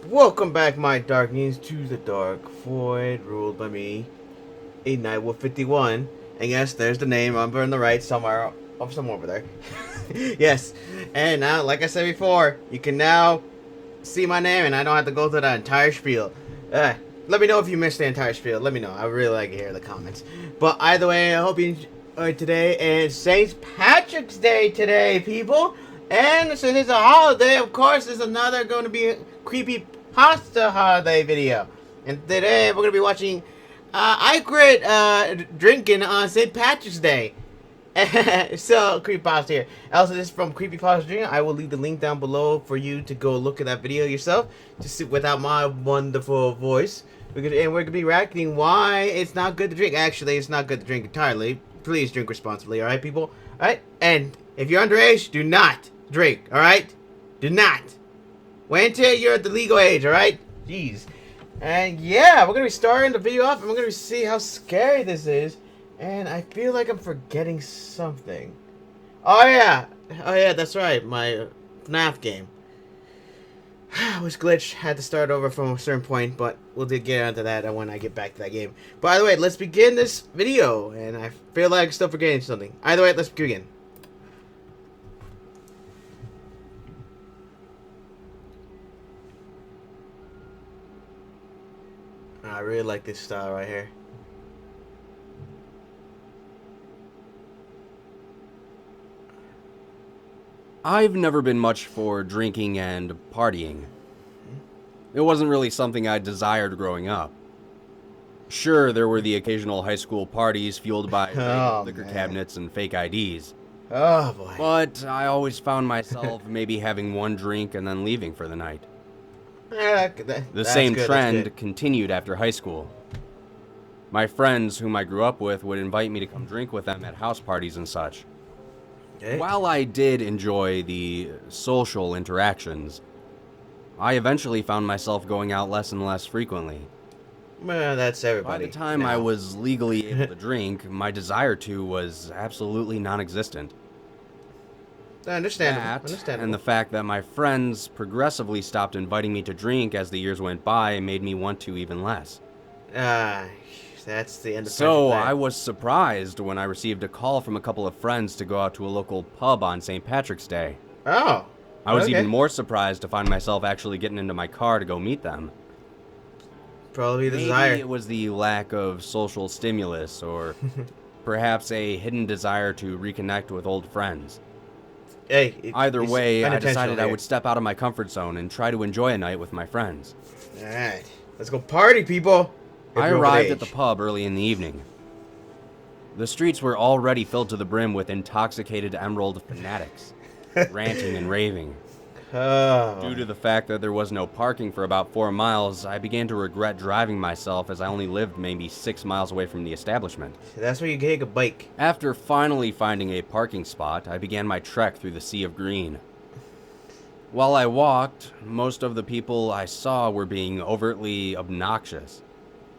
Welcome back, my darklings, to the Dark Void, ruled by me, a Night Wolf 51. And yes, there's the name over on the right, somewhere over there. Yes, and now, like I said before, you can now see my name, and I don't have to go through that entire spiel. Let me know if you missed the entire spiel. Let me know. I would really like to hear the comments. But either way, I hope you enjoyed today. And St. Patrick's Day today, people. And since it's a holiday, of course, there's another going to be a Creppypasta holiday video. And today, we're going to be watching Icrit drinking on St. Patrick's Day. So, Creepypasta here. Also, this is from Creepypasta Dream. I will leave the link down below for you to go look at that video yourself, just without my wonderful voice. And we're going to be reacting why it's not good to drink. Actually, it's not good to drink entirely. Please drink responsibly, alright, people? Alright? And if you're underage, do not drink, alright? Do not. Wait until you're at the legal age, alright? Jeez. And yeah, we're going to be starting the video off, and we're going to see how scary this is. And I feel like I'm forgetting something. Oh yeah, that's right, my FNAF game. Which glitch had to start over from a certain point, but we'll get onto that when I get back to that game. By the way, let's begin this video, and I feel like I'm still forgetting something. Either way, let's begin. I really like this style right here. I've never been much for drinking and partying. It wasn't really something I desired growing up. Sure, there were the occasional high school parties fueled by liquor cabinets and fake IDs. Oh boy. But I always found myself maybe having one drink and then leaving for the night. The same trend continued after high school. My friends, whom I grew up with, would invite me to come drink with them at house parties and such. Okay. While I did enjoy the social interactions, I eventually found myself going out less and less frequently. Well, that's everybody. By the time I was legally able to drink, my desire to was absolutely non-existent. Understandable. And the fact that my friends progressively stopped inviting me to drink as the years went by made me want to even less. That's the end of So I was surprised when I received a call from a couple of friends to go out to a local pub on St. Patrick's Day. Oh. I was even more surprised to find myself actually getting into my car to go meet them. Probably the Maybe desire. it was the lack of social stimulus, or perhaps a hidden desire to reconnect with old friends. Hey, Either way, I decided I here. would step out of my comfort zone and try to enjoy a night with my friends. Alright, let's go party, people! I arrived at the pub early in the evening. The streets were already filled to the brim with intoxicated Emerald fanatics, ranting and raving. Oh. Due to the fact that there was no parking for about 4 miles, I began to regret driving myself as I only lived maybe 6 miles away from the establishment. That's where you take a bike. After finally finding a parking spot, I began my trek through the sea of green. While I walked, most of the people I saw were being overtly obnoxious.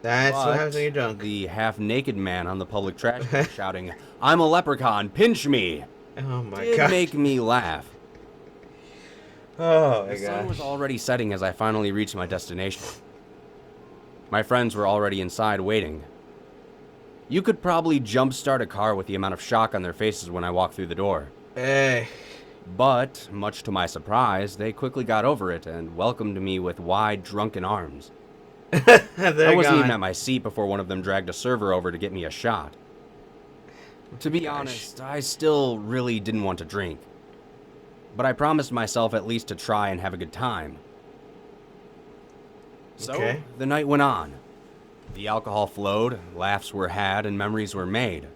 That's what happens when you're drunk. The half-naked man on the public trash can shouting, "I'm a leprechaun, pinch me!" Oh my did god. make me laugh. Oh my The sun god. was already setting as I finally reached my destination. My friends were already inside waiting. You could probably jumpstart a car with the amount of shock on their faces when I walked through the door. Hey. But, much to my surprise, they quickly got over it and welcomed me with wide, drunken arms. I wasn't even at my seat before one of them dragged a server over to get me a shot. To be honest, I still really didn't want to drink. But I promised myself at least to try and have a good time. So, the night went on. The alcohol flowed, laughs were had, and memories were made.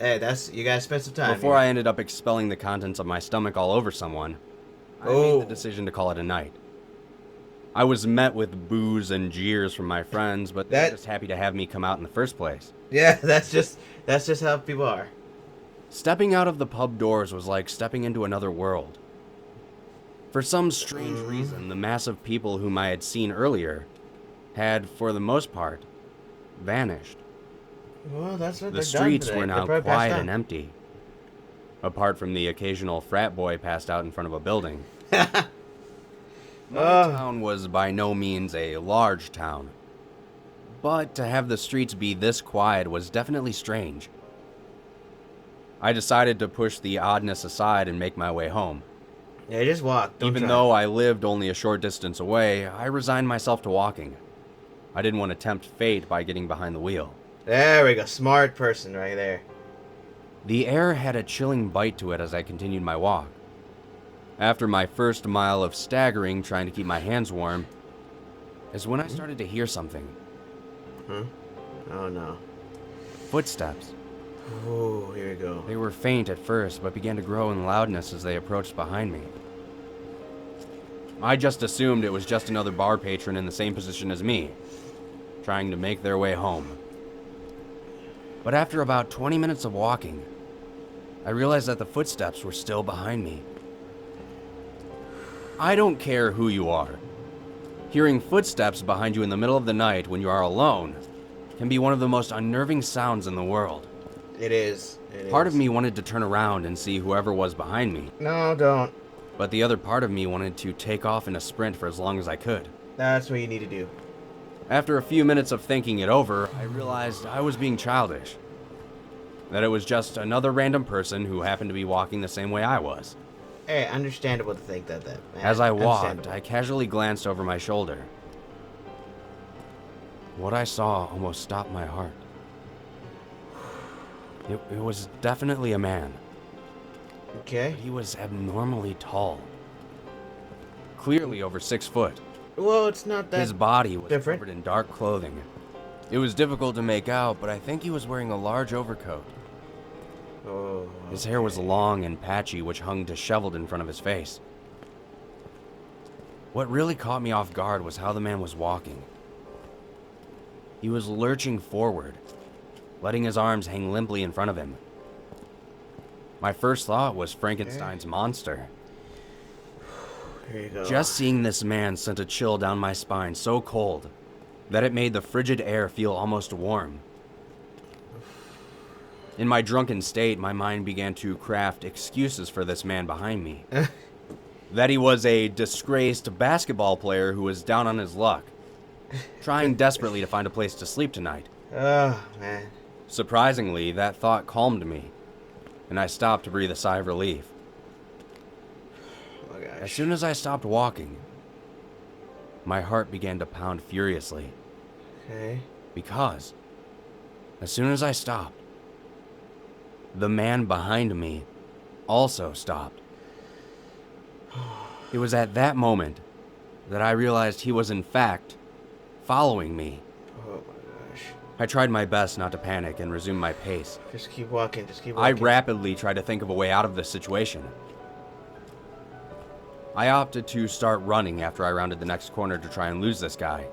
Hey, you gotta spend some time. Before I ended up expelling the contents of my stomach all over someone, I made the decision to call it a night. I was met with boos and jeers from my friends, but they were just happy to have me come out in the first place. Yeah, that's just how people are. Stepping out of the pub doors was like stepping into another world. For some strange reason, the mass of people whom I had seen earlier had, for the most part, vanished. Well, that's what the streets were now quiet and empty, apart from the occasional frat boy passed out in front of a building. My town was by no means a large town, but to have the streets be this quiet was definitely strange. I decided to push the oddness aside and make my way home. Yeah, just walk. Even though I lived only a short distance away, I resigned myself to walking. I didn't want to tempt fate by getting behind the wheel. There we go. Smart person right there. The air had a chilling bite to it as I continued my walk. After my first mile of staggering, trying to keep my hands warm, is when I started to hear something. Oh no. Footsteps. Oh, here we go. They were faint at first, but began to grow in loudness as they approached behind me. I just assumed it was just another bar patron in the same position as me, trying to make their way home. But after about 20 minutes of walking, I realized that the footsteps were still behind me. I don't care who you are. Hearing footsteps behind you in the middle of the night when you are alone can be one of the most unnerving sounds in the world. It is. Part of me wanted to turn around and see whoever was behind me. No, don't. But the other part of me wanted to take off in a sprint for as long as I could. That's what you need to do. After a few minutes of thinking it over, I realized I was being childish. That it was just another random person who happened to be walking the same way I was. Hey, understandable to think that, man. As I walked, I casually glanced over my shoulder. What I saw almost stopped my heart. It was definitely a man. Okay. But he was abnormally tall. Clearly over 6 foot. Well, it's not that His body was different. covered in dark clothing. It was difficult to make out, but I think he was wearing a large overcoat. Oh. His hair was long and patchy, which hung disheveled in front of his face. What really caught me off guard was how the man was walking. He was lurching forward, letting his arms hang limply in front of him. My first thought was Frankenstein's monster. Here you go. Just seeing this man sent a chill down my spine so cold that it made the frigid air feel almost warm. In my drunken state, my mind began to craft excuses for this man behind me. That he was a disgraced basketball player who was down on his luck, trying desperately to find a place to sleep tonight. Oh, man. Surprisingly, that thought calmed me, and I stopped to breathe a sigh of relief. Oh, gosh. As soon as I stopped walking, my heart began to pound furiously. Okay. Because, as soon as I stopped, the man behind me also stopped. It was at that moment that I realized he was in fact following me. Oh, my gosh. I tried my best not to panic and resume my pace. Just keep walking. Just keep I walking. rapidly tried to think of a way out of this situation. I opted to start running after I rounded the next corner to try and lose this guy.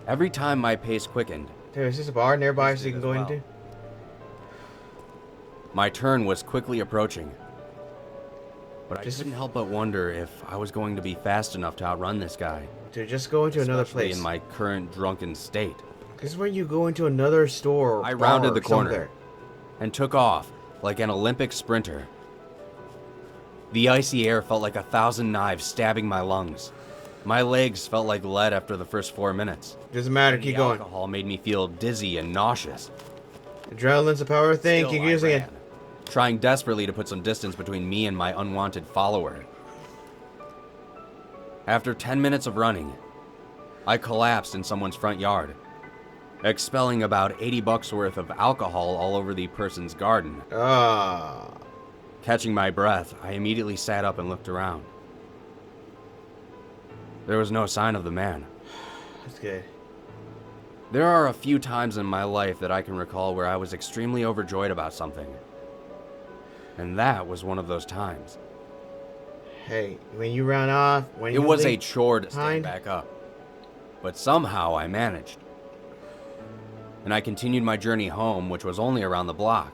Every time my pace quickened, Dude, is this a bar nearby so you can go into? my turn was quickly approaching. But I couldn't help but wonder if I was going to be fast enough to outrun this guy. Dude, just go into another Especially place. in my current drunken state. This is when you go into another store or I bar rounded or the corner somewhere. and took off like an Olympic sprinter. The icy air felt like 1,000 knives stabbing my lungs. My legs felt like lead after the first 4 minutes. Doesn't matter, And keep the going. alcohol made me feel dizzy and nauseous. Adrenaline's a power thing, Still, keep I using it. ran, trying desperately to put some distance between me and my unwanted follower. After 10 minutes of running, I collapsed in someone's front yard, expelling about $80 worth of alcohol all over the person's garden. Ah. Catching my breath, I immediately sat up and looked around. There was no sign of the man. That's good. There are a few times in my life that I can recall where I was extremely overjoyed about something. And that was one of those times. Hey, when you run off, when It you was a leave chore to behind- stand back up. But somehow I managed. And I continued my journey home, which was only around the block.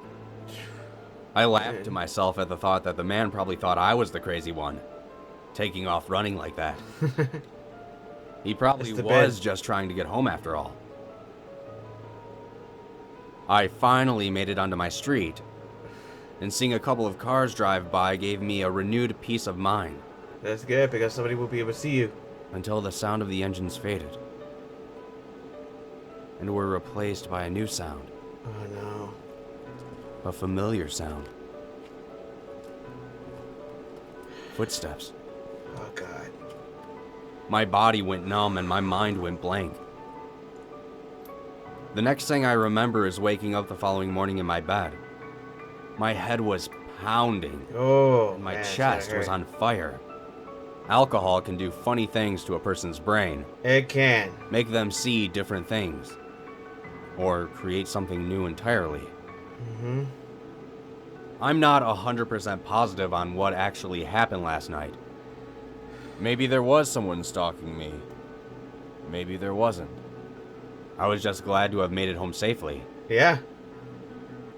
I laughed to myself at the thought that the man probably thought I was the crazy one, taking off running like that. He probably That's the was best. just trying to get home after all. I finally made it onto my street, and seeing a couple of cars drive by gave me a renewed peace of mind. That's good, because somebody will be able to see you. Until the sound of the engines faded and were replaced by a new sound. Oh no. A familiar sound. Footsteps. Oh god. My body went numb and my mind went blank. The next thing I remember is waking up the following morning in my bed. My head was pounding. Oh, and my man, chest was on fire. Alcohol can do funny things to a person's brain. It can. Make them see different things. Or create something new entirely. Mm-hmm. I'm not 100% positive on what actually happened last night. Maybe there was someone stalking me. Maybe there wasn't. I was just glad to have made it home safely. Yeah.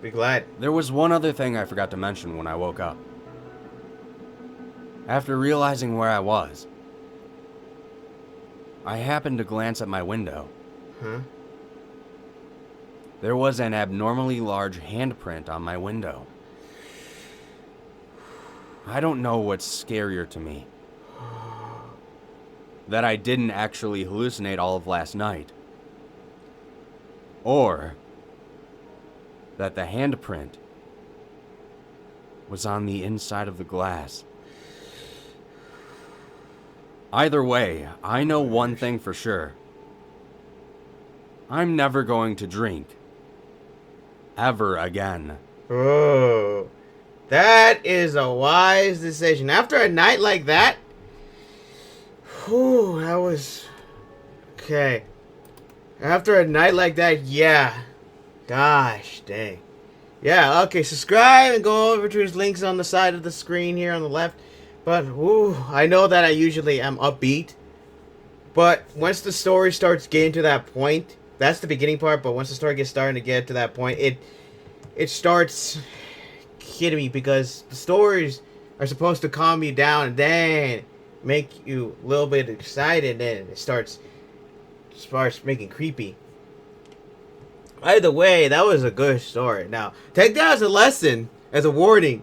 Be glad. There was one other thing I forgot to mention when I woke up. After realizing where I was, I happened to glance at my window. Huh? There was an abnormally large handprint on my window. I don't know what's scarier to me. That I didn't actually hallucinate all of last night. Or that the handprint was on the inside of the glass. Either way, I know one thing for sure. I'm never going to drink. Ever again. Oh. That is a wise decision. After a night like that, whew, that was... Okay. After a night like that, yeah. Gosh, dang. Yeah, okay, subscribe and go over to his links on the side of the screen here on the left. But, whew, I know that I usually am upbeat. But once the story starts getting to that point, that's the beginning part, but once the story gets starting to get to that point, it starts kidding me, because the stories are supposed to calm you down and then make you a little bit excited, and then it starts making creepy. Either way, that was a good story. Now, take that as a lesson, as a warning.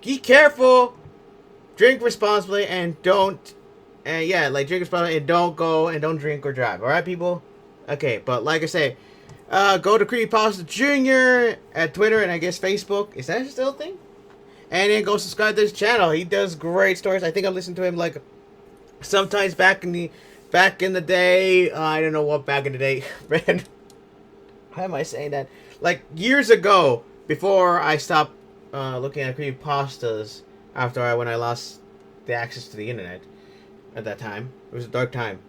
Be careful, drink responsibly, and don't, drink responsibly and don't go and don't drink or drive. Alright, people? Okay, but like I say, go to Creppypasta Jr. at Twitter and I guess Facebook. Is that still a thing? And then go subscribe to his channel. He does great stories. I think I listened to him like sometimes back in the day. I don't know what back in the day, man. How am I saying that? Like years ago, before I stopped looking at creepypastas when I lost the access to the internet at that time. It was a dark time.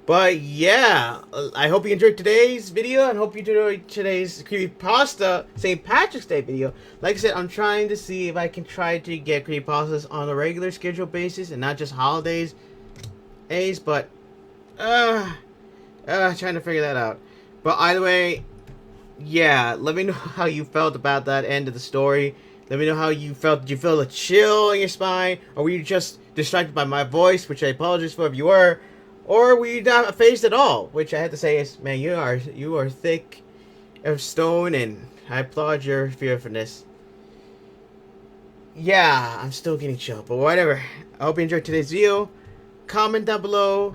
But yeah, I hope you enjoyed today's video and hope you enjoyed today's creepypasta St. Patrick's Day video. Like I said, I'm trying to see if I can try to get creepypastas on a regular schedule basis and not just holidays, but trying to figure that out. But either way, yeah, let me know how you felt about that end of the story. Let me know how you felt. Did you feel a chill in your spine? Or were you just distracted by my voice, which I apologize for if you were? Or were you not phased at all? Which I have to say is, man, you are thick of stone, and I applaud your fearfulness. Yeah, I'm still getting chill, but whatever. I hope you enjoyed today's video. Comment down below.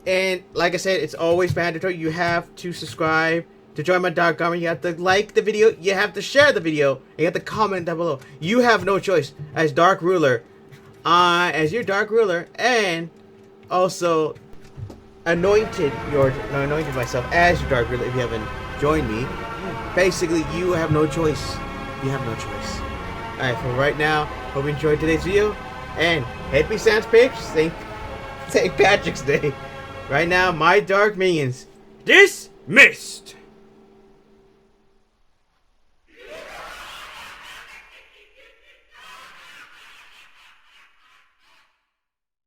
And like I said, it's always mandatory. You have to subscribe to join my Dark Army. You have to like the video. You have to share the video. And you have to comment down below. You have no choice as Dark Ruler. As your Dark Ruler, and also anointed myself as your Dark Ruler. If you haven't joined me, basically you have no choice. You have no choice. Alright, for right now, hope you enjoyed today's video, and happy St. Patrick's Day. Right now, my Dark Minions dismissed.